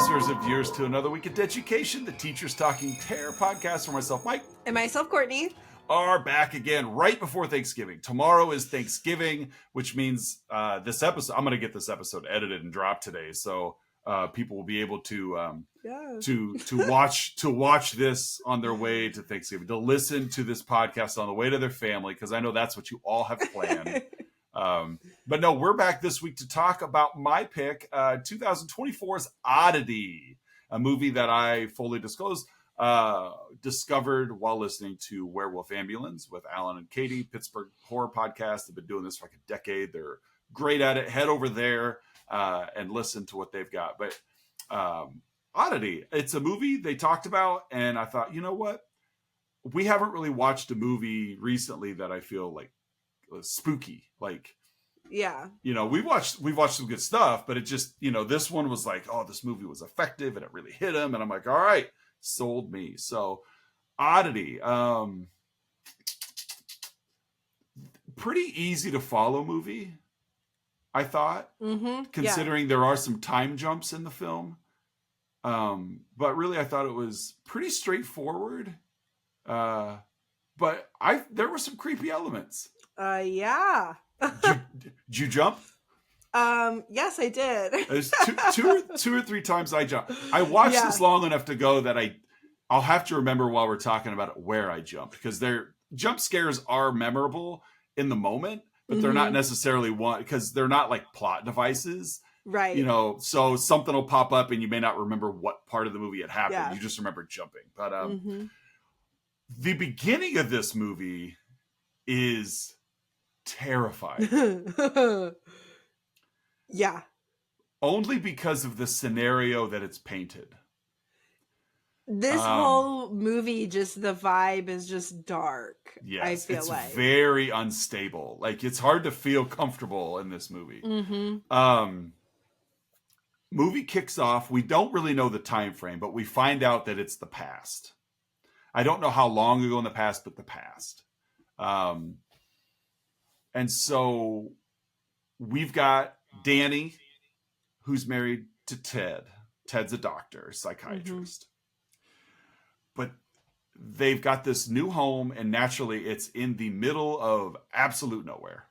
listeners and viewers, to another week of education, the Teachers Talking Terror podcast, for myself, Mike, and myself, Courtney, are back again right before Thanksgiving. Tomorrow is Thanksgiving, which means this episode, I'm going to get this episode edited and dropped today, so people will be able to watch this on their way to Thanksgiving, to listen to this podcast on the way to their family, because I know that's what you all have planned. But no, we're back this week to talk about my pick, 2024's Oddity, a movie that I fully discovered while listening to Werewolf Ambulance with Alan and Katie, Pittsburgh horror podcast. They've been doing this for like a decade. They're great at it. Head over there and listen to what they've got. But Oddity, it's a movie they talked about, and I thought, you know what? We haven't really watched a movie recently that I feel like spooky. Like, yeah, you know, we've watched some good stuff, but it just, you know, this one was like, oh, this movie was effective and it really hit him, and I'm like, all right, sold me. So Oddity, pretty easy to follow movie, I thought, considering there are some time jumps in the film, but really I thought it was pretty straightforward, but there were some creepy elements. Yeah. Did you jump? Yes, I did. There's two or three times I jumped. I watched this long enough to go that I'll have to remember while we're talking about it where I jumped, because their jump scares are memorable in the moment, but they're not necessarily because they're not like plot devices. Right. You know, so something will pop up and you may not remember what part of the movie it happened. Yeah. You just remember jumping. But the beginning of this movie is terrifying. Yeah. Only because of the scenario that it's painted. This whole movie, just the vibe is just dark. Yes, I feel it's like very unstable. Like, it's hard to feel comfortable in this movie. Movie kicks off. We don't really know the time frame, but we find out that it's the past. I don't know how long ago in the past, but the past. And so we've got Danny, who's married to Ted. Ted's a doctor, a psychiatrist. But they've got this new home, and naturally it's in the middle of absolute nowhere.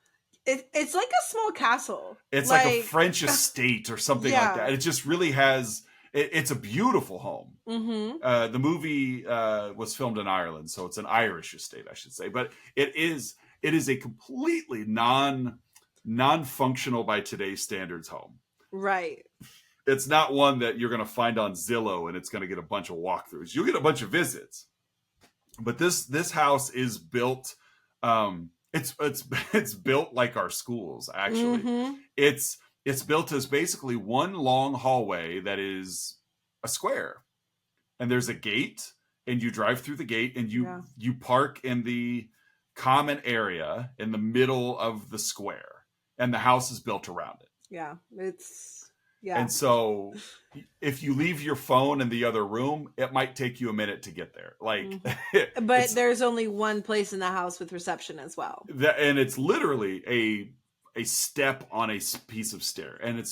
It's like a small castle. It's like a French estate or something like that. It just really has... It's a beautiful home. The movie was filmed in Ireland, so it's an Irish estate, I should say. But it is a completely non-functional by today's standards home. Right. It's not one that you're going to find on Zillow and it's going to get a bunch of walkthroughs. You'll get a bunch of visits. But this house is built it's built like our schools, actually. It's built as basically one long hallway that is a square. And there's a gate, and you drive through the gate, and you park in the common area in the middle of the square, and the house is built around it. And so if you leave your phone in the other room, it might take you a minute to get there. Like, but there's only one place in the house with reception as well. And it's literally a step on a piece of stair. And it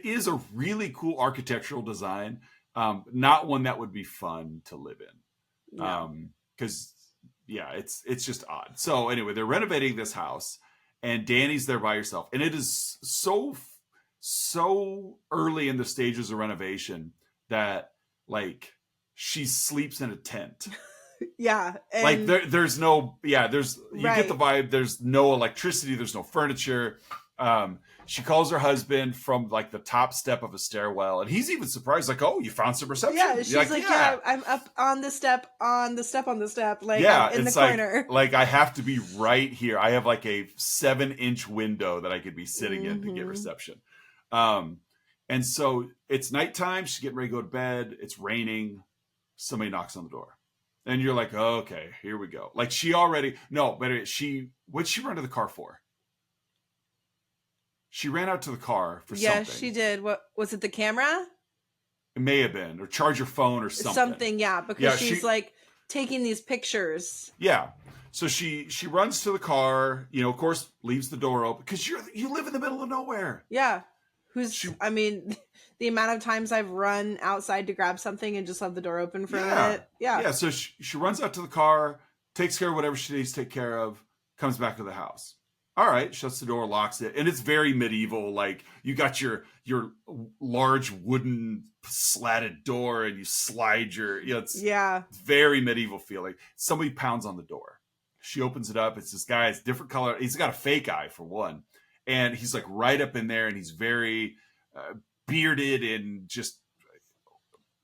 is a really cool architectural design. Not one that would be fun to live in. Because it's just odd. So anyway, they're renovating this house, and Danny's there by herself. And it is so early in the stages of renovation that, like, she sleeps in a tent. And like there's no you get the vibe. There's no electricity. There's no furniture. She calls her husband from like the top step of a stairwell, and he's even surprised, like, "Oh, you found some reception." Yeah, she's like, I'm up on the step, like in the corner. Like I have to be right here. I have like a 7-inch window that I could be sitting in to get reception. And so it's nighttime. She's getting ready to go to bed. It's raining. Somebody knocks on the door. And you're like, oh, okay, here we go. Like what'd she run to the car for? She ran out to the car for something. Yeah, she did. What was it? The camera? It may have been, or charge your phone or something. Because she's like taking these pictures. Yeah. So she runs to the car, of course, leaves the door open because you live in the middle of nowhere. Yeah. I mean, the amount of times I've run outside to grab something and just left the door open for a minute. Yeah. So she runs out to the car, takes care of whatever she needs to take care of, comes back to the house. All right, shuts the door, locks it, and it's very medieval. Like you got your large wooden slatted door, and you slide your, it's very medieval feeling. Somebody pounds on the door. She opens it up. It's this guy. It's different color. He's got a fake eye for one, and he's like right up in there, and he's very bearded and just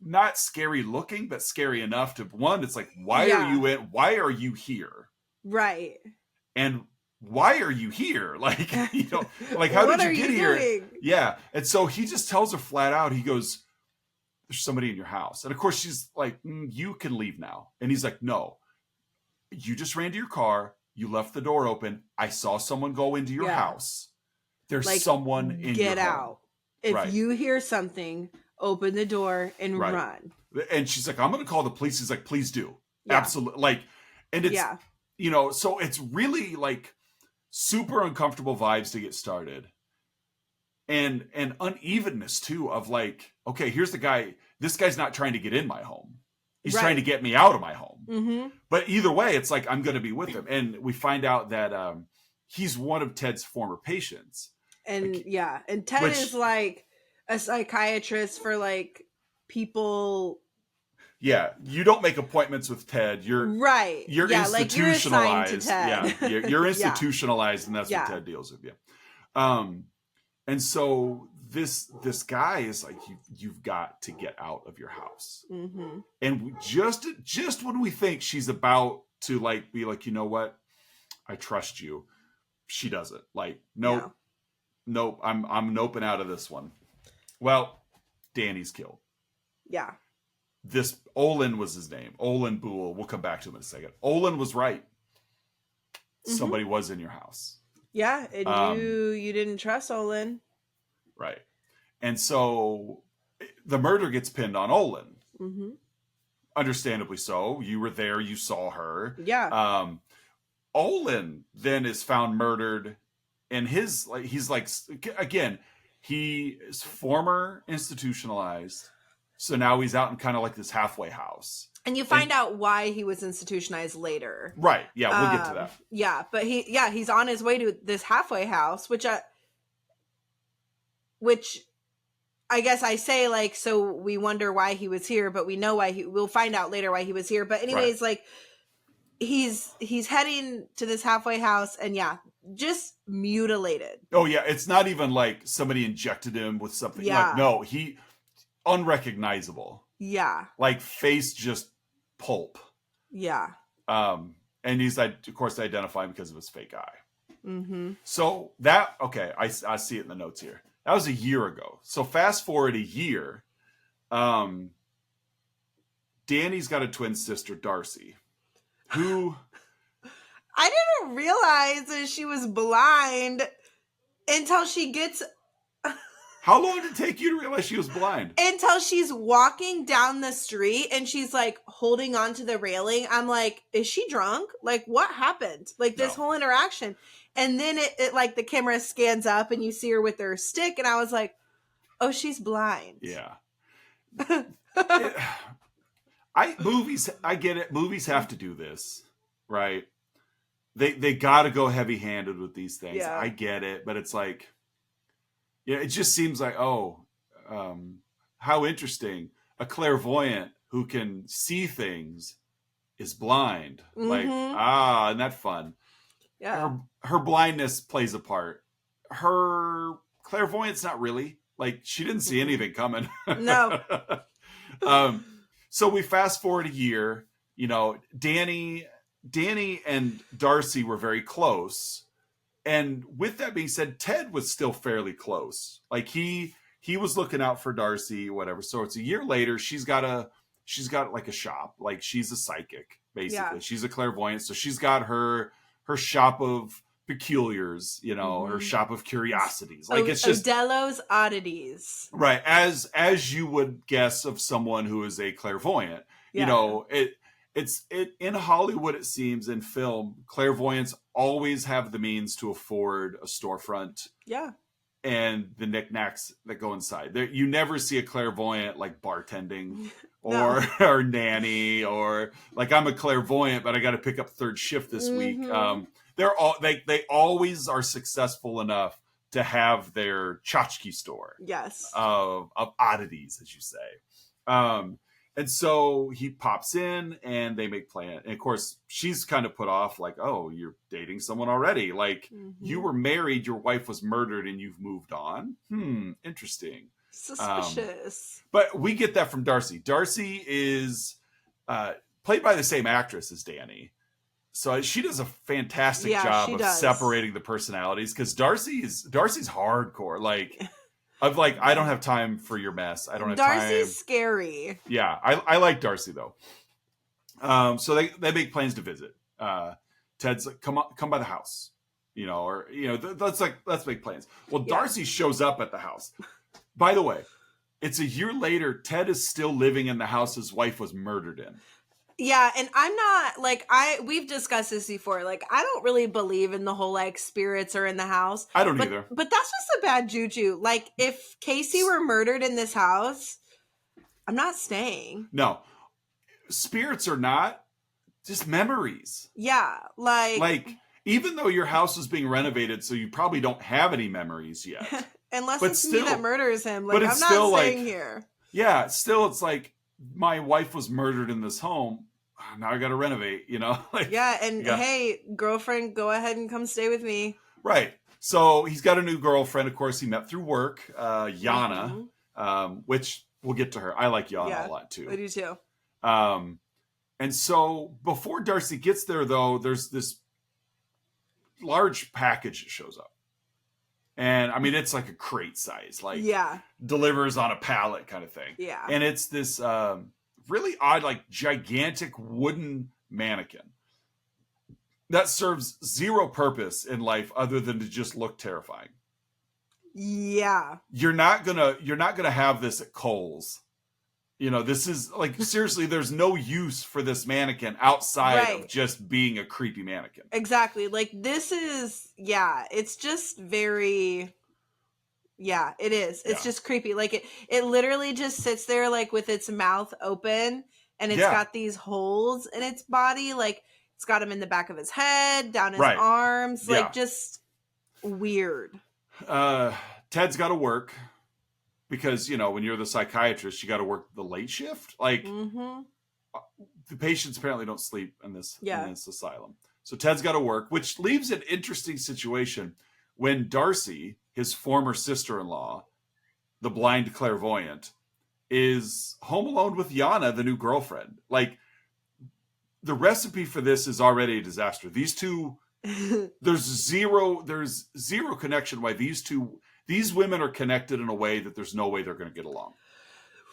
not scary looking, but scary enough to one. It's like, why are you here? Right. And why are you here? Like, like, how did you get here? Doing? Yeah. And so he just tells her flat out, he goes, there's somebody in your house. And of course she's like, you can leave now. And he's like, no, you just ran to your car. You left the door open. I saw someone go into your house. There's like, someone in your home. Get out. If you hear something, open the door and run. And she's like, I'm going to call the police. He's like, please do. Absolutely. Like, and it's, so it's really like, super uncomfortable vibes to get started, and unevenness too of like, okay, here's the guy. This guy's not trying to get in my home. He's trying to get me out of my home. Mm-hmm. But either way, it's like I'm going to be with him, and we find out that he's one of Ted's former patients. And like, and Ted is like a psychiatrist for like people. Yeah, you don't make appointments with Ted. You're institutionalized. Like you're assigned to Ted. Yeah, you're institutionalized, and that's what Ted deals with. Yeah, and so this guy is like, you've got to get out of your house. Mm-hmm. And just when we think she's about to like be like, you know what, I trust you, she doesn't. Like, nope, I'm noping out of this one. Well, Danny's killed. Yeah. This Olin was his name. Olin Boole. We'll come back to him in a second. Olin was right. Mm-hmm. Somebody was in your house. Yeah, and you didn't trust Olin. Right. And so the murder gets pinned on Olin. Mm-hmm. Understandably so. You were there. You saw her. Yeah. Olin then is found murdered, and he's like, again, he is former institutionalized. So now he's out in kind of like this halfway house. And you find out why he was institutionalized later. Right. Yeah, we'll get to that. Yeah, but he's on his way to this halfway house, which I guess I say, like, so we wonder why he was here, but we know we'll find out later why he was here. But anyways, like, he's heading to this halfway house, and just mutilated. Oh yeah, it's not even like somebody injected him with something. Yeah. Like, no, he unrecognizable. Yeah. Like face just pulp. Yeah. And he's of course identified because of his fake eye. Mm-hmm. So that, okay, I see it in the notes here. That was a year ago. So fast forward a year. Danny's got a twin sister, Darcy, who I didn't realize that she was blind until she gets. How long did it take you to realize she was blind? Until she's walking down the street and she's like holding onto the railing. I'm like, is she drunk? Like, what happened? Like this whole interaction. And then it like the camera scans up and you see her with her stick. And I was like, oh, she's blind. Yeah. I get it. Movies have to do this, right? They got to go heavy handed with these things. Yeah. I get it. But it's like, yeah, it just seems like, how interesting. A clairvoyant who can see things is blind. Mm-hmm. Like, isn't that fun? Yeah. Her blindness plays a part. Her clairvoyance, not really. Like, she didn't see anything coming. No. So we fast forward a year. You know, Danny and Darcy were very close. And with that being said, Ted was still fairly close. Like he was looking out for Darcy, whatever. So it's a year later. She's got like a shop. Like she's a psychic, basically. Yeah. She's a clairvoyant. So she's got her shop of peculiars, you know, her shop of curiosities. Like it's just Odello's oddities. Right. As you would guess of someone who is a clairvoyant. Yeah. You know, it's in Hollywood, it seems, in film, clairvoyants always have the means to afford a storefront. Yeah. and the knickknacks that go inside. There, you never see a clairvoyant like bartending No. or nanny, or like, I'm a clairvoyant, but I got to pick up third shift this week. They're all they always are successful enough to have their tchotchke store. Yes. Of oddities, as you say. And so he pops in and they make plans. And of course, she's kind of put off, like, oh, you're dating someone already. Like, you were married, your wife was murdered, and you've moved on. Interesting. Suspicious. But we get that from Darcy. Darcy is played by the same actress as Danny. So she does a fantastic job of separating the personalities, because Darcy's hardcore. Like, of like, I don't have time for your mess. I don't have time. Darcy's scary. Yeah, I like Darcy though. So they make plans to visit. Ted's like, come by the house, or let's make plans. Well, Darcy shows up at the house. By the way, it's a year later. Ted is still living in the house his wife was murdered in. Yeah, and I'm not like we've discussed this before. Like, I don't really believe in the whole like spirits are in the house. I don't either. But that's just a bad juju. Like, if Casey were murdered in this house, I'm not staying. No. Spirits are not, just memories. Yeah, like even though your house is being renovated, so you probably don't have any memories yet. Unless but it's still, me that murders him. Like, but I'm it's not still staying like, here. Yeah, still it's like, my wife was murdered in this home. Now I got to renovate, Like, yeah, and hey, girlfriend, go ahead and come stay with me. Right. So he's got a new girlfriend, of course, he met through work, Yana, which we'll get to her. I like Yana a lot, too. I do, too. And so before Darcy gets there, though, there's this large package that shows up. And, I mean, it's like a crate size, like delivers on a pallet kind of thing. Yeah. And it's this really odd, like, gigantic wooden mannequin that serves zero purpose in life other than to just look terrifying. Yeah. You're not gonna have this at Kohl's. This is like, seriously, there's no use for this mannequin outside of just being a creepy mannequin. Exactly. Like, this is, it's just very, it is. It's just creepy. Like, it literally just sits there, like, with its mouth open, and it's got these holes in its body. Like, it's got him in the back of his head, down his arms, like, just weird. Ted's got to work. Because, when you're the psychiatrist, you got to work the late shift. Like, the patients apparently don't sleep in this asylum. So Ted's got to work, which leaves an interesting situation when Darcy, his former sister-in-law, the blind clairvoyant, is home alone with Yana, the new girlfriend. Like, the recipe for this is already a disaster. These two, there's zero connection why these women are connected in a way that there's no way they're going to get along.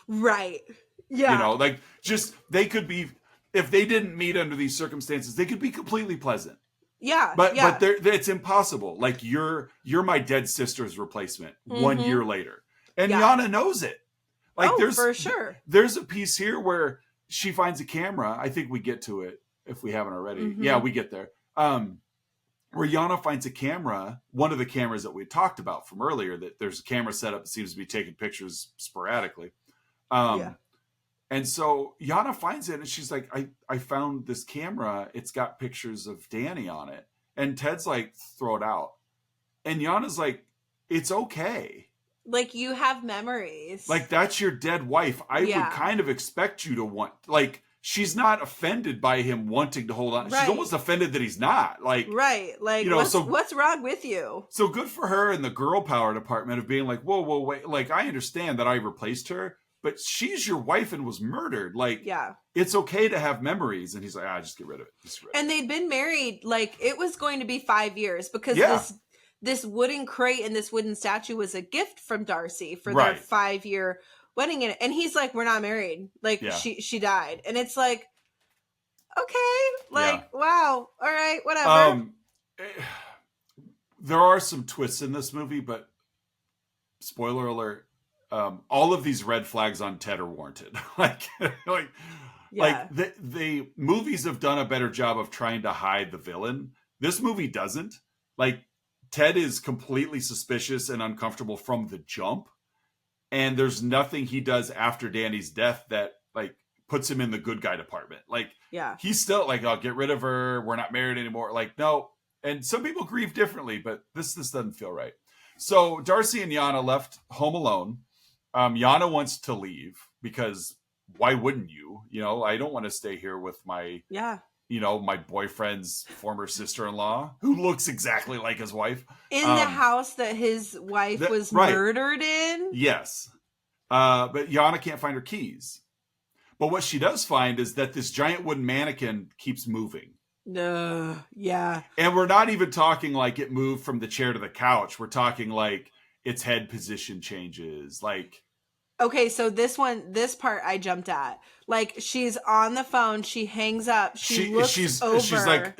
Right. Yeah. Like, just, they could be, if they didn't meet under these circumstances, they could be completely pleasant. Yeah. But it's impossible. Like, you're my dead sister's replacement 1 year later. And Yana knows it. Like, for sure. There's a piece here where she finds a camera. I think we get to it if we haven't already. Yeah, we get there. Where Yana finds a camera, one of the cameras that we talked about from earlier, that there's a camera set up that seems to be taking pictures sporadically. And so Yana finds it and she's like, I found this camera. It's got pictures of Danny on it. And Ted's like, throw it out. And Yana's like, it's okay. Like, you have memories. Like, that's your dead wife. I would kind of expect you to want, like, she's not offended by him wanting to hold on. She's almost offended that he's not. Like, like, what's wrong with you? So good for her in the girl power department of being like, whoa, wait. Like, I understand that I replaced her, but she's your wife and was murdered. Like, it's okay to have memories. And he's like, just get rid of it. And they'd been married, like, it was going to be 5 years because this wooden crate and this wooden statue was a gift from Darcy for their 5-year wedding in it. And he's like, we're not married. Like, she died. And it's like, okay, like, wow, all right, whatever. There are some twists in this movie, but spoiler alert, all of these red flags on Ted are warranted. like the movies have done a better job of trying to hide the villain. This movie doesn't. Like, Ted is completely suspicious and uncomfortable from the jump. And there's nothing he does after Danny's death that like puts him in the good guy department. Like, he's still like, "I'll get rid of her. We're not married anymore." Like, no. And some people grieve differently, but this doesn't feel right. So Darcy and Yana left home alone. Yana wants to leave because why wouldn't you? You know, I don't want to stay here with my my boyfriend's former sister-in-law who looks exactly like his wife in the house that his wife was murdered in. Yes, but Yana can't find her keys. But what she does find is that this giant wooden mannequin keeps moving. Yeah. And we're not even talking like it moved from the chair to the couch. We're talking like its head position changes. Like, okay, so this part I jumped at. Like, she's on the phone, she hangs up, she looks over.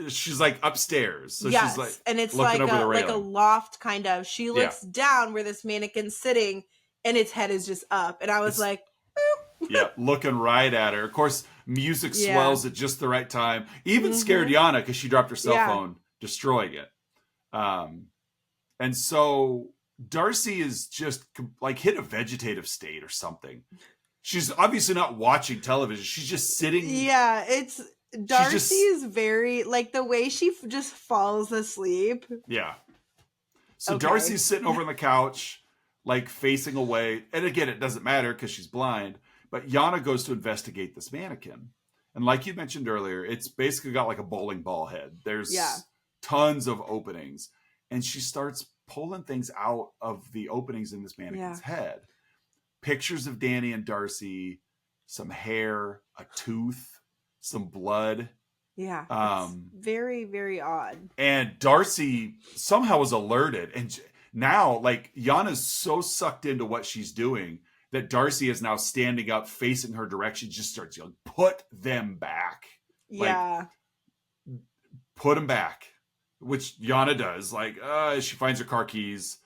She's like upstairs. So yes, she's like, and it's like a loft kind of. She looks down where this mannequin's sitting, and its head is just up. And I was like, boop. Yeah, looking right at her. Of course, music swells at just the right time. Even scared Yana because she dropped her cell phone, destroying it. And so Darcy is just like hit a vegetative state or something. She's obviously not watching television. She's just sitting. Yeah, it's Darcy is very like the way she just falls asleep. Yeah. So Darcy's sitting over on the couch, like facing away. And again, it doesn't matter because she's blind. But Yana goes to investigate this mannequin. And like you mentioned earlier, it's basically got like a bowling ball head. There's tons of openings. And she starts pulling things out of the openings in this mannequin's head. Pictures of Danny and Darcy, some hair, a tooth, some blood. Yeah. It's very, very odd. And Darcy somehow is alerted. And now, like, Yana's so sucked into what she's doing that Darcy is now standing up, facing her direction, just starts yelling, "Put them back." Yeah. Like, put them back. Which Yana does. Like, she finds her car keys.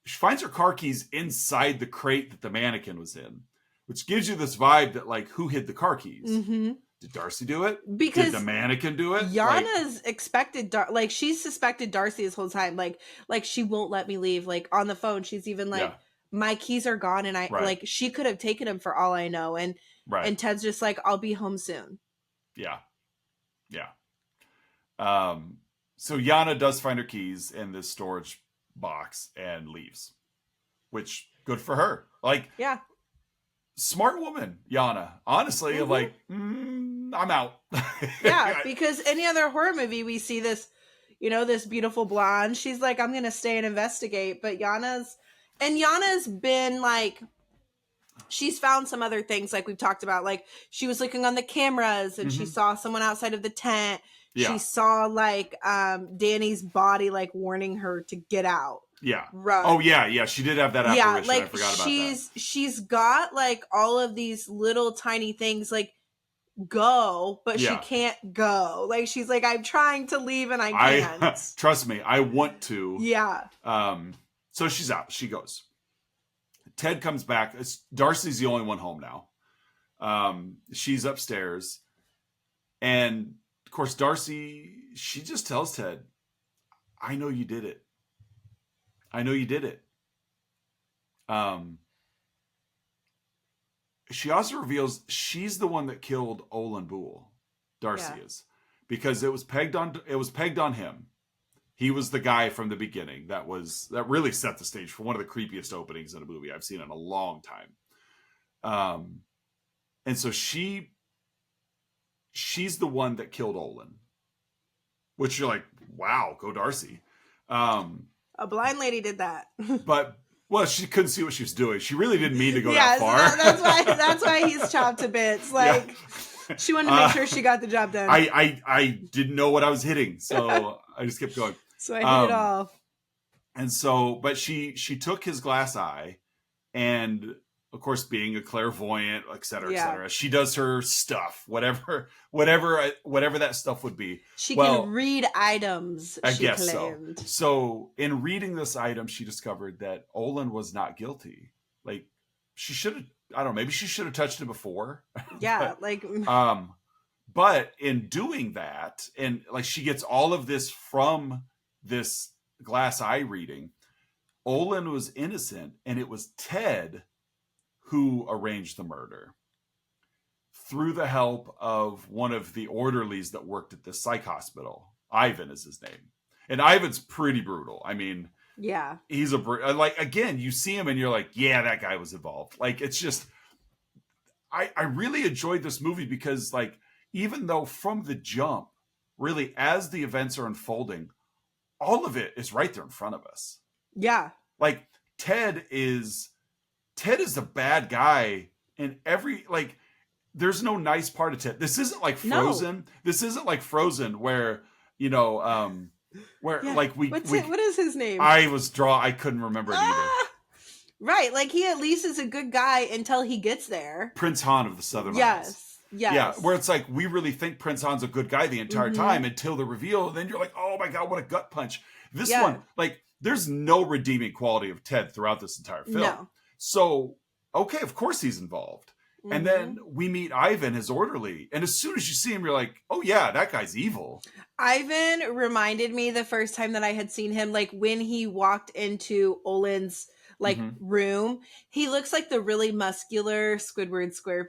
She finds her car keys inside the crate that the mannequin was in. Which gives you this vibe that, like, who hid the car keys? Mm-hmm. Did Darcy do it? Because did the mannequin do it? Yana's expected, like, she's suspected Darcy this whole time. Like she won't let me leave. Like, on the phone, she's even like, my keys are gone, and I like she could have taken them for all I know. And Ted's just like, I'll be home soon. Yeah. So Yana does find her keys in this storage box and leaves, which good for her. Like, smart woman, Yana. Honestly, like, I'm out. Yeah, because any other horror movie, we see this, this beautiful blonde. She's like, I'm gonna stay and investigate. But Yana's been like, she's found some other things, like we've talked about. Like, she was looking on the cameras and she saw someone outside of the tent. Yeah. She saw like Danny's body, like warning her to get out. Yeah. Run. Oh yeah. She did have that apparition. Yeah, like I forgot about that. She's got like all of these little tiny things, like go, but she can't go. Like, she's like, I'm trying to leave and I can't. Trust me, I want to. Yeah. So she's out. She goes. Ted comes back. Darcy's the only one home now. She's upstairs, and of course, Darcy, she just tells Ted, I know you did it. I know you did it. She also reveals she's the one that killed Olin Boole. Darcy is. Because it was pegged on him. He was the guy from the beginning that really set the stage for one of the creepiest openings in a movie I've seen in a long time. And so she's the one that killed Olin, which you're like, wow, go Darcy. A blind lady did that. But she couldn't see what she was doing. She really didn't mean to go that far. That's why he's chopped to bits. Like, she wanted to make sure she got the job done. I didn't know what I was hitting, so I just kept going. So I hit it all. And so, but she took his glass eye, and of course, being a clairvoyant, et cetera, she does her stuff, whatever that stuff would be. She can read items, I guess claimed. So in reading this item, she discovered that Olin was not guilty. Like, she should have, I don't know, maybe she should have touched him before. Yeah, but in doing that, and like, she gets all of this from this glass eye reading. Olin was innocent, and it was Ted who arranged the murder through the help of one of the orderlies that worked at the psych hospital. Ivan is his name. And Ivan's pretty brutal. I mean, yeah, he's like, again, you see him and you're like, yeah, that guy was involved. Like, it's just, I really enjoyed this movie because, like, even though from the jump, really, as the events are unfolding, all of it is right there in front of us. Yeah. Like, Ted is the bad guy in every, like, there's no nice part of Ted. This isn't like Frozen. No. This isn't like Frozen where, you know, where like what is his name? I couldn't remember it either. Right. Like, he at least is a good guy until he gets there. Prince Han of the Southern Isles. Yes. Yeah. Where it's like, we really think Prince Han's a good guy the entire time until the reveal. And then you're like, oh my God, what a gut punch. This one, like, there's no redeeming quality of Ted throughout this entire film. No. So, okay, of course he's involved. And then we meet Ivan, his orderly. And as soon as you see him, you're like, oh yeah, that guy's evil. Ivan reminded me the first time that I had seen him, like when he walked into Olin's room, he looks like the really muscular Squidward from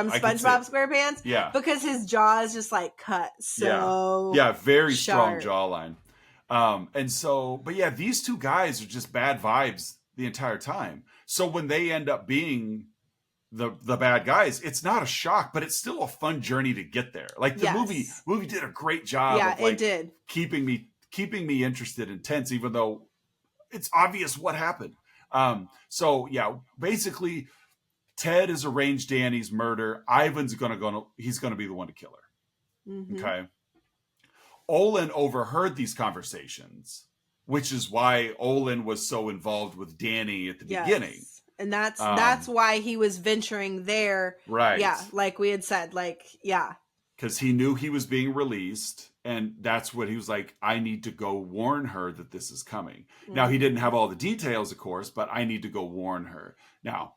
SpongeBob SquarePants. Yeah. Because his jaw is just like cut so very sharp. Strong jawline. And so, but yeah, these two guys are just bad vibes the entire time. So when they end up being the bad guys, it's not a shock, but it's still a fun journey to get there. Like the movie did a great job of like it did. keeping me interested and tense, even though it's obvious what happened. So yeah, basically Ted has arranged Danny's murder. Ivan's he's gonna be the one to kill her. Okay. Olin overheard these conversations, which is why Olin was so involved with Danny at the beginning. And that's why he was venturing there. Right. Yeah. Like we had said, because he knew he was being released. And that's what he was like, I need to go warn her that this is coming. Now, he didn't have all the details, of course, but I need to go warn her. Now,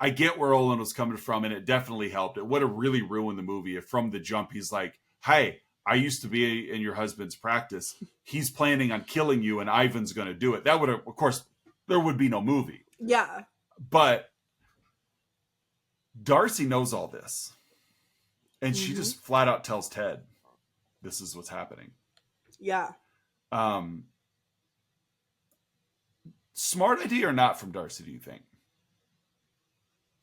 I get where Olin was coming from, and it definitely helped. It would have really ruined the movie if from the jump he's like, hey, I used to be in your husband's practice. He's planning on killing you, and Ivan's going to do it. That would have, of course, there would be no movie. Yeah. But Darcy knows all this. And she just flat out tells Ted, this is what's happening. Yeah. Smart idea or not from Darcy, do you think?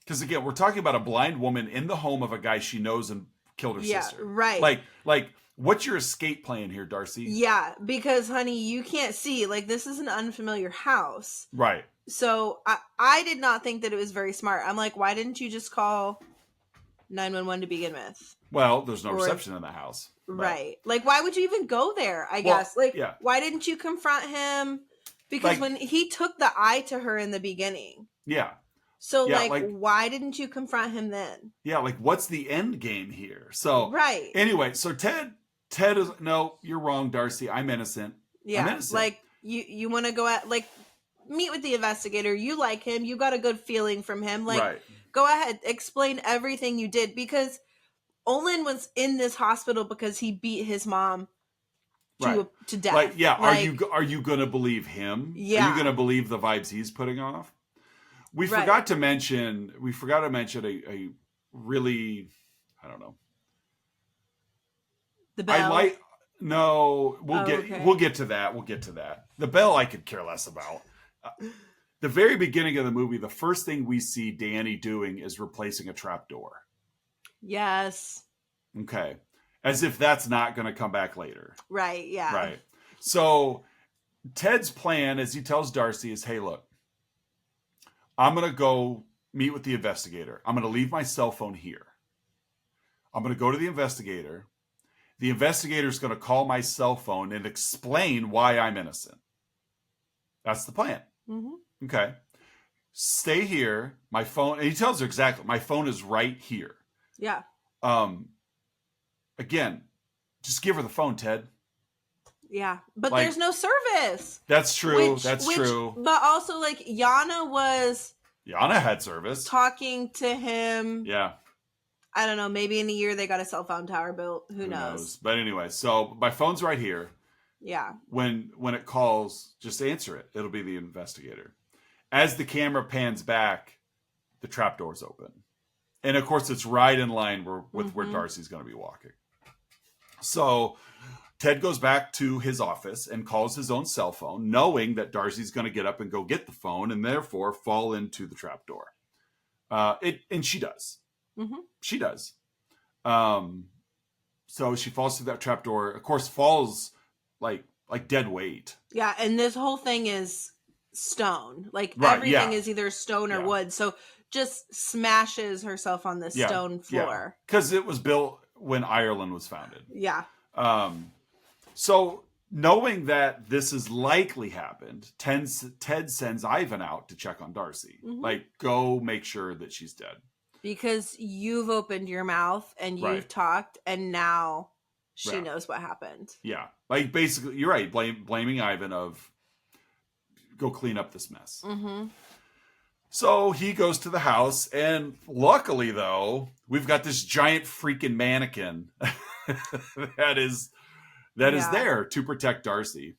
Because again, we're talking about a blind woman in the home of a guy she knows and killed her sister. Right. Like, what's your escape plan here, Darcy? Yeah, because honey, you can't see. Like, this is an unfamiliar house. Right. So I did not think that it was very smart. I'm like, why didn't you just call 911 to begin with? Well, there's no reception in the house. Right. Like, why would you even go there, I guess? Like, why didn't you confront him? Because when he took the eye to her in the beginning. Yeah. So, why didn't you confront him then? Yeah, like, what's the end game here? So, right. Anyway, so Ted is, no, you're wrong, Darcy. I'm innocent. Yeah. I'm innocent. Like, you want to go at, like, meet with the investigator. You like him. You got a good feeling from him. Like, go ahead. Explain everything you did. Because Olin was in this hospital because he beat his mom to death. Like, yeah, are you going to believe him? Yeah. Are you going to believe the vibes he's putting off? We forgot to mention a really, I don't know. The bell. We'll get to that. We'll get to that. The bell I could care less about. The very beginning of the movie, the first thing we see Danny doing is replacing a trapdoor. Yes. Okay. As if that's not going to come back later. Right, yeah. Right. So Ted's plan, as he tells Darcy, is, hey, look, I'm going to go meet with the investigator. I'm going to leave my cell phone here. I'm going to go to the investigator. The investigator's going to call my cell phone and explain why I'm innocent. That's the plan. Mm-hmm. Okay. Stay here. My phone, and he tells her exactly, my phone is right here. Yeah. Again, just give her the phone, Ted. Yeah. But there's no service. That's true. That's true. But also, like, Yana had service. Talking to him. Yeah. I don't know. Maybe in a year they got a cell phone tower built. Who knows? But anyway, so my phone's right here. Yeah. When it calls, just answer it. It'll be the investigator. As the camera pans back, the trapdoor's open. And of course, it's right in line with where Darcy's going to be walking. So Ted goes back to his office and calls his own cell phone, knowing that Darcy's going to get up and go get the phone and therefore fall into the trapdoor. And she does. Mm-hmm. She does. So she falls through that trapdoor. Of course, falls like dead weight. Yeah, and this whole thing is stone. Like Right, everything yeah. is either stone or wood. So just smashes herself on the stone floor. Because it was built when Ireland was founded. Yeah. So knowing that this has likely happened, Ted sends Ivan out to check on Darcy. Mm-hmm. Like, go make sure that she's dead. Because you've opened your mouth and you've talked, and now she knows what happened. Yeah. Like, basically, you're right. Blaming Ivan of, go clean up this mess. Mm-hmm. So he goes to the house, and luckily, though, we've got this giant freaking mannequin that is there to protect Darcy,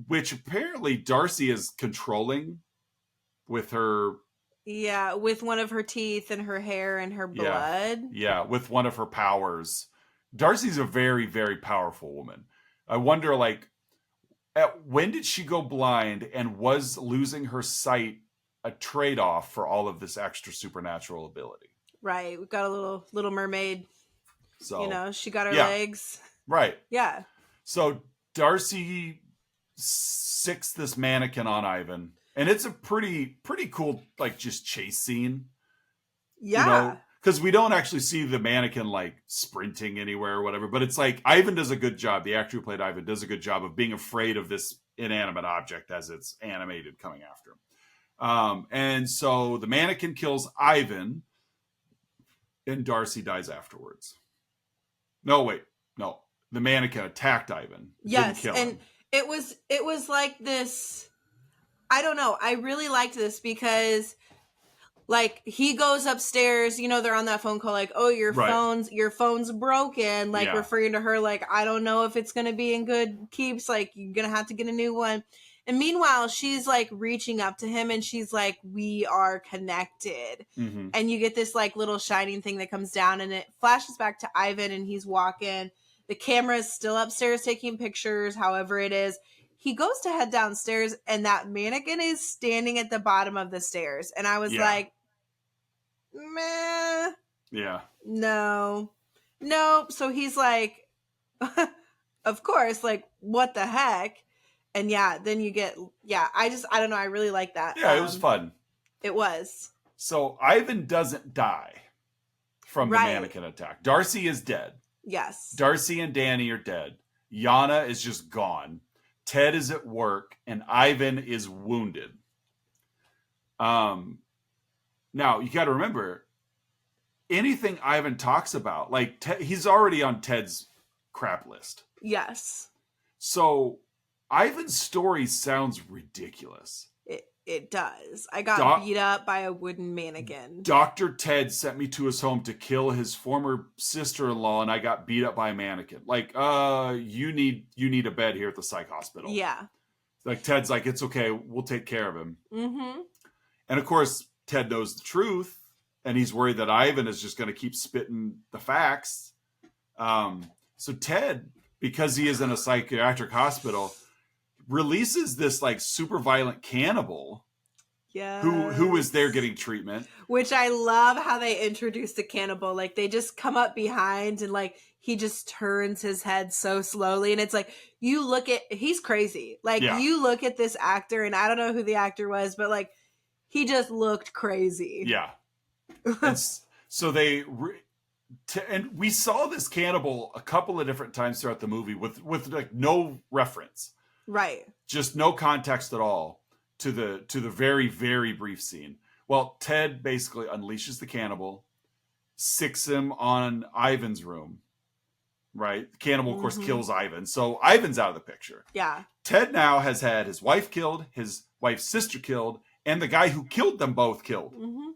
which apparently Darcy is controlling with her. Yeah, with one of her teeth and her hair and her blood. Yeah, with one of her powers. Darcy's a very, very powerful woman. I wonder, like, when did she go blind, and was losing her sight a trade-off for all of this extra supernatural ability? Right. We've got a little mermaid. So, she got her legs. Right. Yeah. So Darcy sicks this mannequin on Ivan. And it's a pretty cool, like, just chase scene. Yeah. Because we don't actually see the mannequin, like, sprinting anywhere or whatever. But it's like, Ivan does a good job. The actor who played Ivan does a good job of being afraid of this inanimate object as it's animated coming after him. And so the mannequin kills Ivan. And Darcy dies afterwards. No, wait. No. The mannequin attacked Ivan. Yes. Didn't kill him. it was like this... I don't know. I really liked this because, like, he goes upstairs, they're on that phone call, like, oh, your phone's broken, like, referring to her, like, I don't know if it's going to be in good keeps, like, you're going to have to get a new one. And meanwhile, she's, like, reaching up to him, and she's like, we are connected. Mm-hmm. And you get this, like, little shining thing that comes down, and it flashes back to Ivan, and he's walking. The camera is still upstairs taking pictures, however it is. He goes to head downstairs, and that mannequin is standing at the bottom of the stairs. And I was like, meh. Yeah. No. So he's like, of course, like, what the heck? And then you get, I don't know. I really like that. Yeah, it was fun. It was. So Ivan doesn't die from the mannequin attack. Darcy is dead. Yes. Darcy and Danny are dead. Yana is just gone. Ted is at work, and Ivan is wounded. Now, you got to remember, anything Ivan talks about, like, he's already on Ted's crap list. Yes. So, Ivan's story sounds ridiculous. It does. I got beat up by a wooden mannequin. Dr. Ted sent me to his home to kill his former sister-in-law, and I got beat up by a mannequin. Like, you need a bed here at the psych hospital. Yeah. Like, Ted's like, it's okay, we'll take care of him. Mm-hmm. And of course, Ted knows the truth, and he's worried that Ivan is just going to keep spitting the facts. So Ted, because he is in a psychiatric hospital, releases this, like, super violent cannibal. Yeah. Who is there getting treatment. Which I love how they introduce the cannibal. Like, they just come up behind, and, like, he just turns his head so slowly. And it's like, you look at, he's crazy. Like, you look at this actor, and I don't know who the actor was, but, like, he just looked crazy. Yeah. And so they, and we saw this cannibal a couple of different times throughout the movie with like no reference. Right. Just no context at all to the very, very brief scene. Well, Ted basically unleashes the cannibal, sicks him on Ivan's room. Right? The cannibal, of course, kills Ivan. So Ivan's out of the picture. Yeah. Ted now has had his wife killed, his wife's sister killed, and the guy who killed them both killed. Mm-hmm.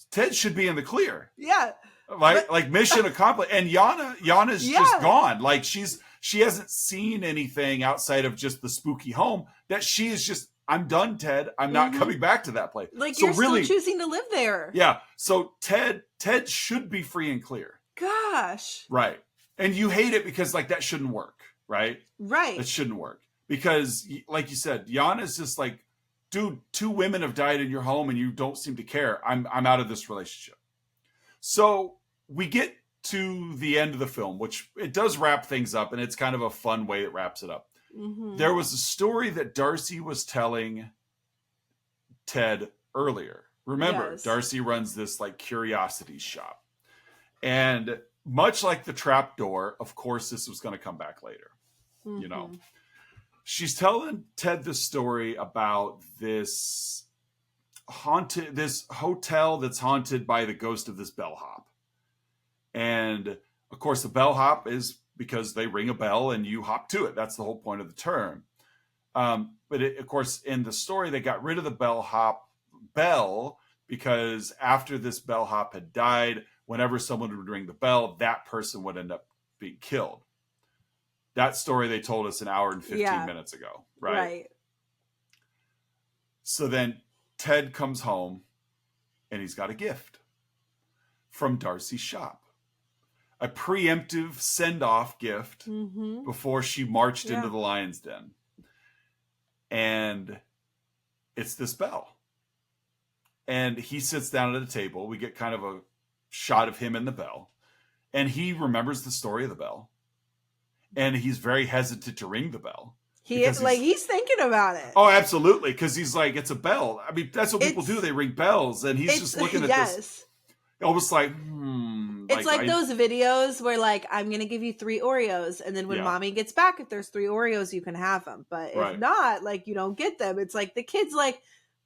Ted should be in the clear. Yeah. Like mission accomplished. And Yana's just gone. Like, she's she hasn't seen anything outside of just the spooky home that she is just, I'm done, Ted. I'm not coming back to that place. Like, so you're really, still choosing to live there. Yeah. So Ted should be free and clear. Gosh. Right. And you hate it because like that shouldn't work, right? Right. It shouldn't work. Because like you said, Yana's just like, dude, 2 women have died in your home and you don't seem to care. I'm out of this relationship. So we get to the end of the film, which it does wrap things up, and it's kind of a fun way it wraps it up. There was a story that Darcy was telling Ted earlier. Remember, Darcy runs this like curiosity shop. And much like the trap door, of course, this was going to come back later. You know, she's telling Ted the story about this hotel that's haunted by the ghost of this bellhop. And of course, the bellhop is because they ring a bell and you hop to it. That's the whole point of the term. Of course, in the story, they got rid of the bell because after this bellhop had died, whenever someone would ring the bell, that person would end up being killed. That story they told us an hour and 15 minutes ago, right? So then Ted comes home and he's got a gift from Darcy's shop. A preemptive send-off gift before she marched into the lion's den. And it's this bell. And he sits down at a table. We get kind of a shot of him and the bell. And he remembers the story of the bell. And he's very hesitant to ring the bell. He's thinking about it. Oh, absolutely. Because he's like, it's a bell. I mean, that's what people do. They ring bells. And he's just looking at this. Almost like, It's like those videos where like, I'm going to give you 3 Oreos. And then when mommy gets back, if there's 3 Oreos, you can have them. But if not, like, you don't get them. It's like the kid's like,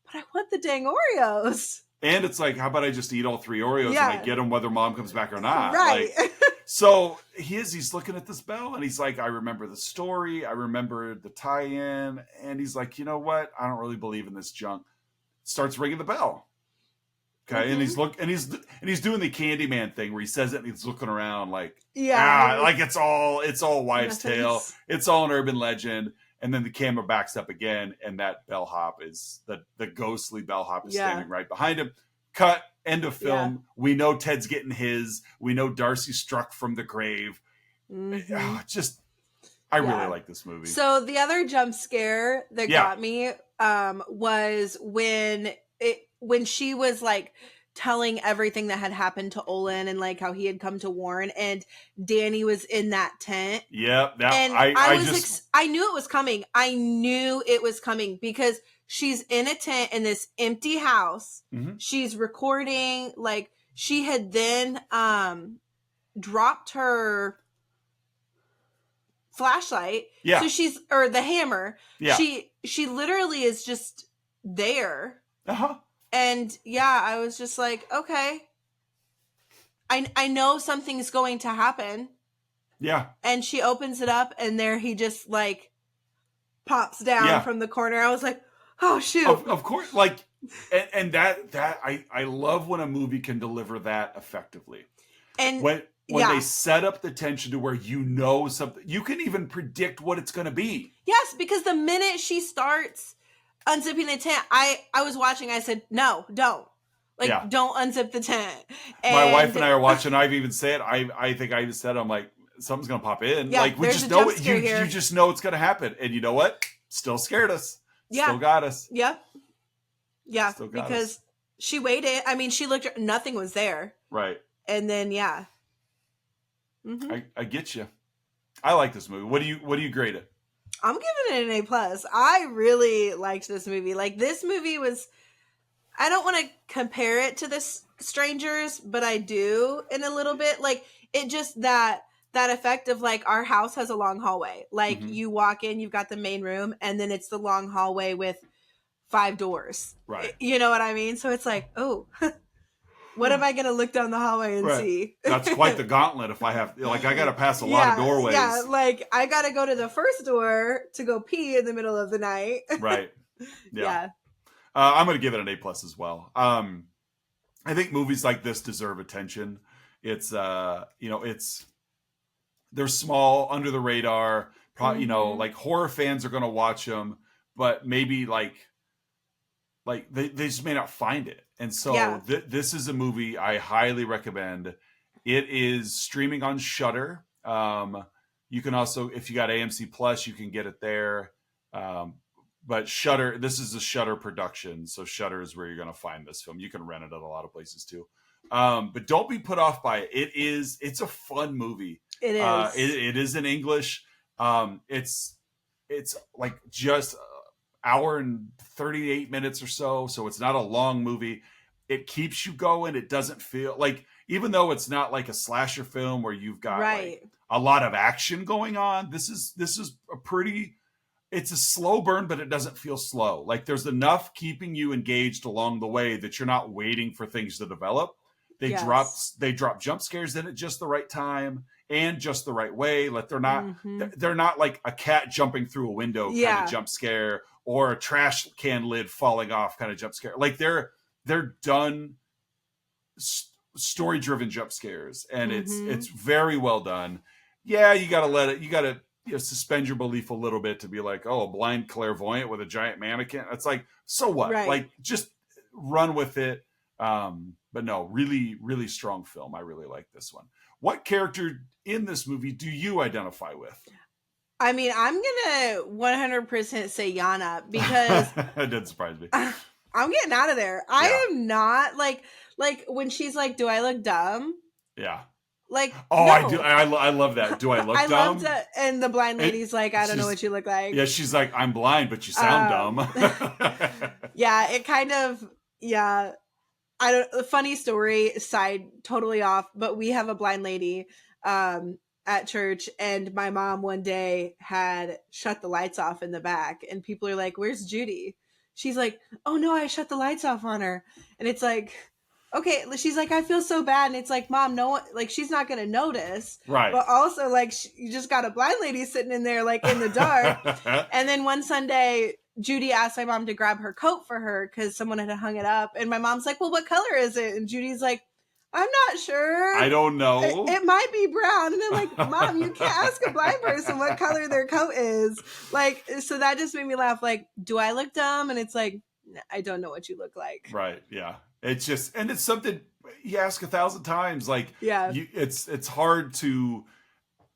but I want the dang Oreos. And it's like, how about I just eat all 3 Oreos and I get them whether mom comes back or not? Right. Like, so he's looking at this bell and he's like, I remember the story. I remember the tie-in. And he's like, you know what? I don't really believe in this junk. Starts ringing the bell. Okay. And he's doing the Candyman thing where he says it and he's looking around like, like it's all wives' tale. It's all an urban legend. And then the camera backs up again, and that bellhop is the ghostly bellhop is standing right behind him. Cut. End of film. Yeah. We know Ted's getting his. We know Darcy struck from the grave. I really like this movie. So the other jump scare that got me was when she was like telling everything that had happened to Olin and like how he had come to warn, and Danny was in that tent. Yep. And I knew it was coming. I knew it was coming because she's in a tent in this empty house. She's recording. Like she had then dropped her flashlight. Yeah. So or the hammer. Yeah. She literally is just there. Uh-huh. And I was just like, okay, I know something's going to happen. Yeah. And she opens it up and there he just like pops down from the corner. I was like, oh shoot. Of course. Like, and that I love when a movie can deliver that effectively. And when they set up the tension to where you know something, you can even predict what it's going to be. Yes, because the minute she starts unzipping the tent, I was watching, I said, no, don't. Like, don't unzip the tent. And my wife and I are watching, I've even said, I think I even said, I'm like, something's going to pop in. Yeah, like, we just know it. You just know it's going to happen. And you know what? Still scared us. Yeah. Still got us. Yeah. Yeah. Because she waited. I mean, she looked, nothing was there. Right. And then, I get you. I like this movie. What do you grade it? I'm giving it an A+. I really liked this movie. Like, this movie was, I don't want to compare it to The Strangers, but I do in a little bit. Like, it just that effect of, like, our house has a long hallway. Like, you walk in, you've got the main room, and then it's the long hallway with 5 doors. Right. You know what I mean? So it's like, oh, what am I going to look down the hallway and see? That's quite the gauntlet if I have, like, I got to pass a lot of doorways. Yeah, like, I got to go to the first door to go pee in the middle of the night. Right. Yeah. I'm going to give it an A+ as well. I think movies like this deserve attention. It's, there's They're small, under the radar. Probably, Mm-hmm. like horror fans are going to watch them, but maybe they just may not find it. And Yeah. so this is a movie I highly recommend. It is streaming on Shudder. You can also, if you got AMC Plus, you can get it there. Um, but Shudder, this is a Shudder production, so Shudder is where you're going to find this film. You can rent it at a lot of places too. But don't be put off by it. It's a fun movie. It is. It is in English. It's like just hour and 38 minutes or so it's not a long movie. It keeps you going. It doesn't feel like, even though it's not like a slasher film where you've got like Right. a lot of action going on, this is a pretty, it's a slow burn, but it doesn't feel slow. Like there's enough keeping you engaged along the way that you're not waiting for things to develop. Yes. They drop jump scares in at just the right time and just the right way. Like Mm-hmm. they're not like a cat jumping through a window kind of Yeah. jump scare, or a trash can lid falling off kind of jump scare. Like they're done story driven jump scares, and Mm-hmm. it's very well done. Yeah, you got to let it. You got to suspend your belief a little bit to be like, oh, a blind clairvoyant with a giant mannequin. It's like, so what? Right. Like, just run with it. But no, really, really strong film. I really like this one. What character in this movie do you identify with? I mean, I'm gonna 100% say Yana because It didn't surprise me. I'm getting out of there. Yeah. I am not like when she's like, "Do I look dumb?" Yeah. Like, Oh, no. I do. I love that. Do I look I dumb? loved it. And the blind lady's like, "I don't know what you look like." Yeah, she's like, I'm blind, but you sound dumb. Yeah, it kind of, yeah. I don't, a funny story, side totally off, but we have a blind lady at church, and my mom one day had shut the lights off in the back, and people are like, "Where's Judy?" She's like, "Oh no, I shut the lights off on her." And it's like, okay, she's like, "I feel so bad." And it's like, "Mom, no one, like, she's not gonna notice." Right. But also, like, you just got a blind lady sitting in there, like, in the dark. And then one Sunday, Judy asked my mom to grab her coat for her because someone had hung it up. And my mom's like, "Well, what color is it?" And Judy's like, "I'm not sure. I don't know. It might be brown." And I'm like, "Mom, you can't ask a blind person what color their coat is." Like, so that just made me laugh. Like, do I look dumb? And it's like, I don't know what you look like. Right. Yeah. It's just, and it's something you ask 1,000 times. Like, yeah, it's hard to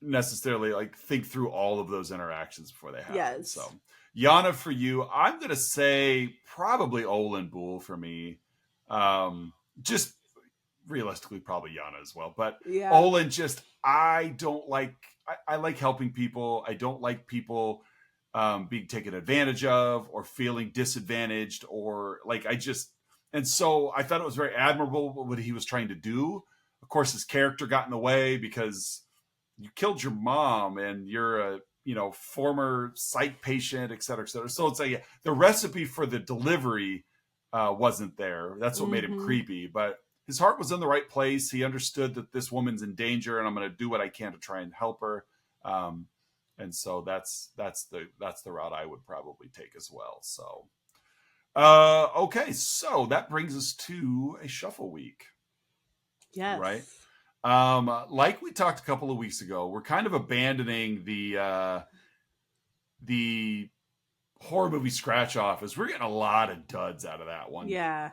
necessarily like think through all of those interactions before they happen. Yes. So, Yana, for you, I'm gonna say probably Olin Boole for me. Just realistically, probably Yana as well. But yeah, Olin, just I don't like. I like helping people. I don't like people being taken advantage of or feeling disadvantaged, or like and so I thought it was very admirable what he was trying to do. Of course, his character got in the way because you killed your mom and you're a former psych patient, et cetera, et cetera. So it's like the recipe for the delivery wasn't there. That's what made him creepy. But his heart was in the right place. He understood that this woman's in danger, and I'm going to do what I can to try and help her. And so that's the route I would probably take as well. So, okay, so that brings us to a shuffle week. yes, Right. Like we talked a couple of weeks ago, we're kind of abandoning the horror movie scratch offs. We're getting a lot of duds out of that one. Yeah.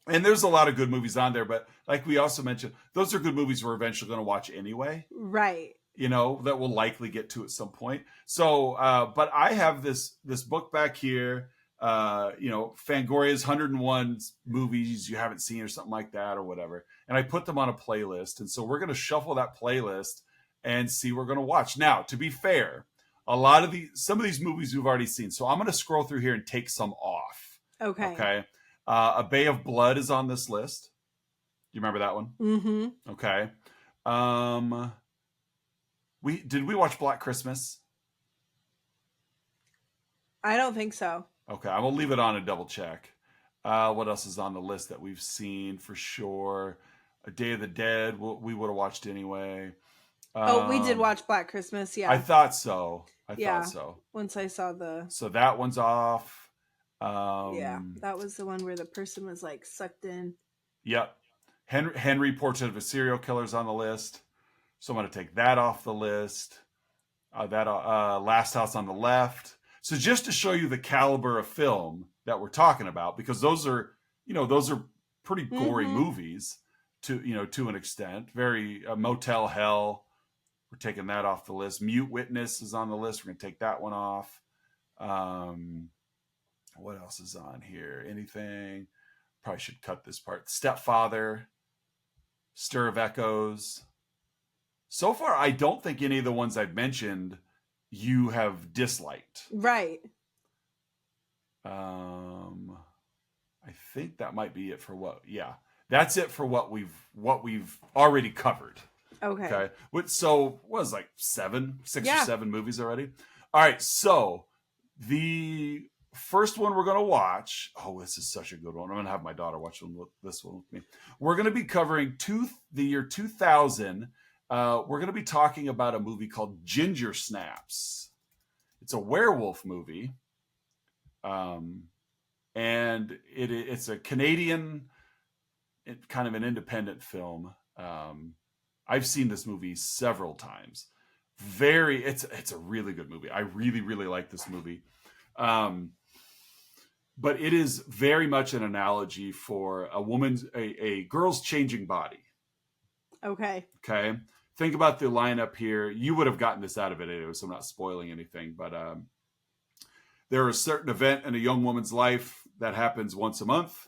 And there's a lot of good movies on there, but like we also mentioned, those are good movies we're eventually going to watch anyway. Right. That we'll likely get to at some point. So, but I have this book back here, Fangoria's 101 movies you haven't seen or something like that or whatever. And I put them on a playlist. And so we're going to shuffle that playlist and see what we're going to watch. Now, to be fair, some of these movies we've already seen. So I'm going to scroll through here and take some off. Okay. Okay. A Bay of Blood is on this list. You remember that one? Mm-hmm. Okay. Did we watch Black Christmas? I don't think so. Okay, I will leave it on and double check. What else is on the list that we've seen for sure? A Day of the Dead, we would have watched anyway. We did watch Black Christmas, yeah. I thought so. Once I saw the... So that one's off. Yeah, that was the one where the person was like sucked in. Yep. Henry Portrait of a Serial Killer's on the list. So I'm going to take that off the list. That Last House on the Left. So just to show you the caliber of film that we're talking about, because those are pretty gory movies to an extent. Very Motel Hell. We're taking that off the list. Mute Witness is on the list. We're going to take that one off. What else is on here? Anything? Probably should cut this part. Stepfather. Stir of Echoes. So far, I don't think any of the ones I've mentioned you have disliked. Right. I think that might be it for that's it for what we've already covered. Okay. So what was like 6 or 7 movies already? All right. So the first one we're going to watch. Oh, this is such a good one. I'm going to have my daughter watch this one with me. We're going to be covering the year 2000. We're going to be talking about a movie called Ginger Snaps. It's a werewolf movie. And it's a Canadian, kind of an independent film. I've seen this movie several times. It's a really good movie. I really, really like this movie. But it is very much an analogy for a girl's changing body. Okay. Okay. Think about the lineup here. You would have gotten this out of it anyway, so I'm not spoiling anything. But there are a certain event in a young woman's life that happens once a month.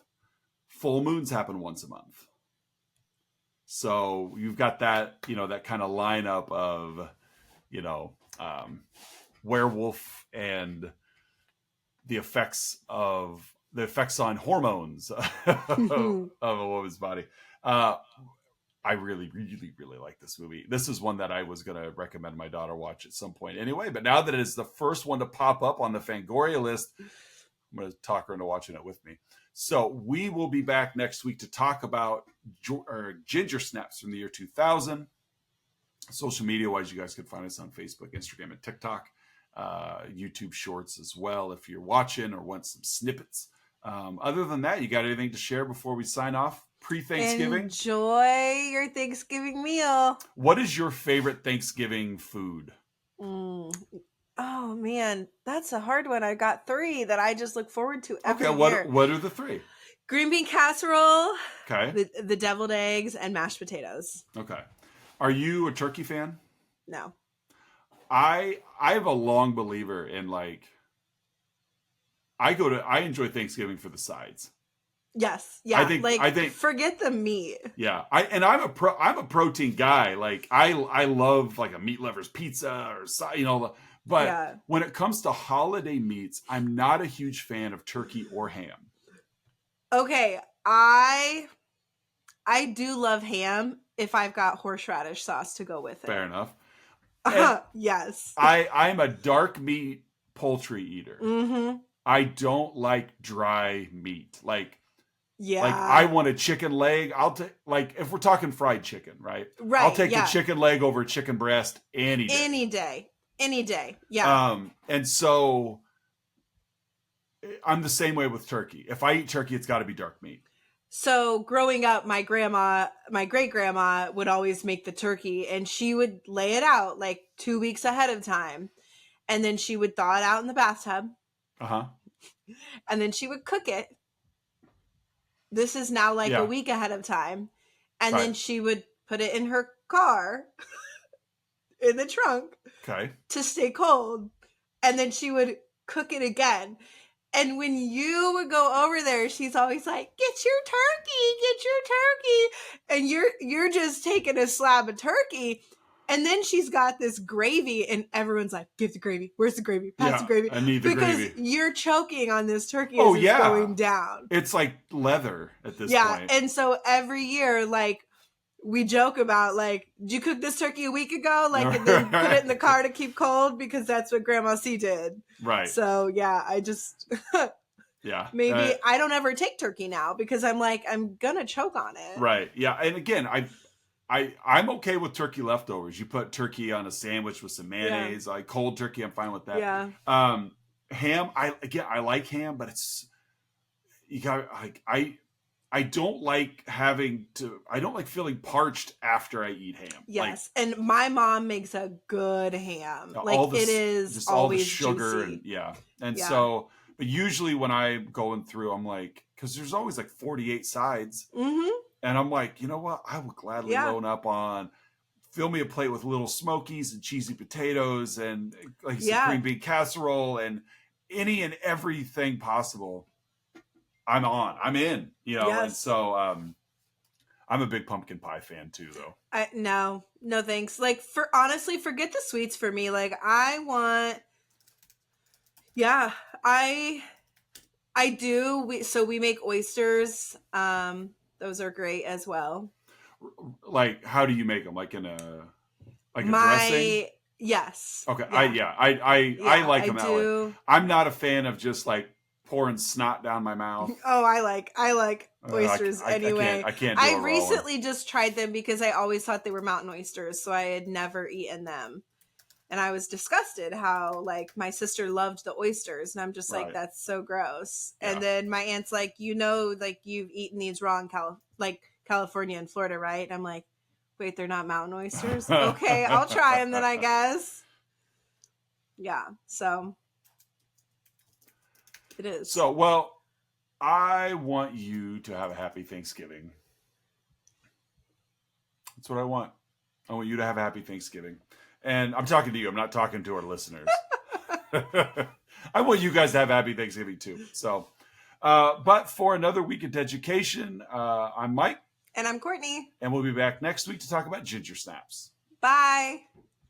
Full moons happen once a month. So you've got that, that kind of lineup of, werewolf and the effects on hormones of a woman's body. I really, really, really like this movie. This is one that I was going to recommend my daughter watch at some point anyway. But now that it is the first one to pop up on the Fangoria list, I'm going to talk her into watching it with me. So we will be back next week to talk about Ginger Snaps from the year 2000. Social media-wise, you guys can find us on Facebook, Instagram, and TikTok. YouTube Shorts as well if you're watching or want some snippets. Other than that, you got anything to share before we sign off? Pre-Thanksgiving? Enjoy your Thanksgiving meal. What is your favorite Thanksgiving food? Oh, man. That's a hard one. I got 3 that I just look forward to every year. What are the 3? Green bean casserole. Okay. The deviled eggs and mashed potatoes. Okay. Are you a turkey fan? No. I'm a long believer in I enjoy Thanksgiving for the sides. Yes. Yeah. I think forget the meat. Yeah. I'm a protein guy. I love a meat lover's pizza but when it comes to holiday meats, I'm not a huge fan of turkey or ham. Okay. I do love ham if I've got horseradish sauce to go with it. Fair enough. Yes. I'm a dark meat poultry eater. Mm-hmm. I don't like dry meat. Yeah. I want a chicken leg. I'll take if we're talking fried chicken, right? Right. I'll take the chicken leg over a chicken breast any day. Any day. Yeah. And so I'm the same way with turkey. If I eat turkey, it's got to be dark meat. So growing up, my great grandma would always make the turkey, and she would lay it out 2 weeks ahead of time, and then she would thaw it out in the bathtub. And then she would cook it. This is now a week ahead of time. And then she would put it in her car in the trunk to stay cold. And then she would cook it again. And when you would go over there, she's always like, get your turkey. And you're just taking a slab of turkey. And then she's got this gravy, and everyone's like, give the gravy. Where's the gravy? Pass the gravy. I need the gravy. Because you're choking on this turkey as it's going down. It's like leather at this point. And so every year, we joke about, did you cook this turkey a week ago? And then put it in the car to keep cold, because that's what Grandma C did. Right. So, I just... Maybe I don't ever take turkey now, because I'm I'm going to choke on it. Right. Yeah. And again, I'm okay with turkey leftovers. You put turkey on a sandwich with some mayonnaise, cold turkey. I'm fine with that. Yeah. Ham. I like ham, but it's, you got I don't like feeling parched after I eat ham. Yes. And my mom makes a good ham. Like all this, it is just all the always sugar juicy. and Yeah. so, but usually when I'm going through, I'm like, because there's always like 48 sides, Mm-hmm. and I'm like, you know what? I would gladly load up on. Fill me a plate with little smokies and cheesy potatoes and, like you said, green bean casserole and any and everything possible. I'm in, and so I'm a big pumpkin pie fan too, though. No thanks. Like, honestly, forget the sweets for me. Like, I want, I do. We make oysters. Those are great as well. Like, how do you make them? Like in a dressing? Yes. Okay. Yeah. I like them that way. I'm not a fan of just like pouring snot down my mouth. Oh, I like oysters anyway. I can't do I recently just tried them because I always thought they were mountain oysters, so I had never eaten them. And I was disgusted how, like, my sister loved the oysters, and I'm just like, that's so gross. Yeah. And then my aunt's like, like, you've eaten these raw in California and Florida, right? And I'm like, wait, they're not mountain oysters? Okay, I'll try them then, I guess. Yeah, so it is. So, well, I want you to have a happy Thanksgiving. That's what I want. I want you to have a happy Thanksgiving. And I'm talking to you. I'm not talking to our listeners. I want you guys to have a happy Thanksgiving too. So, but for another week of education, I'm Mike. And I'm Courtney. And we'll be back next week to talk about ginger snaps. Bye.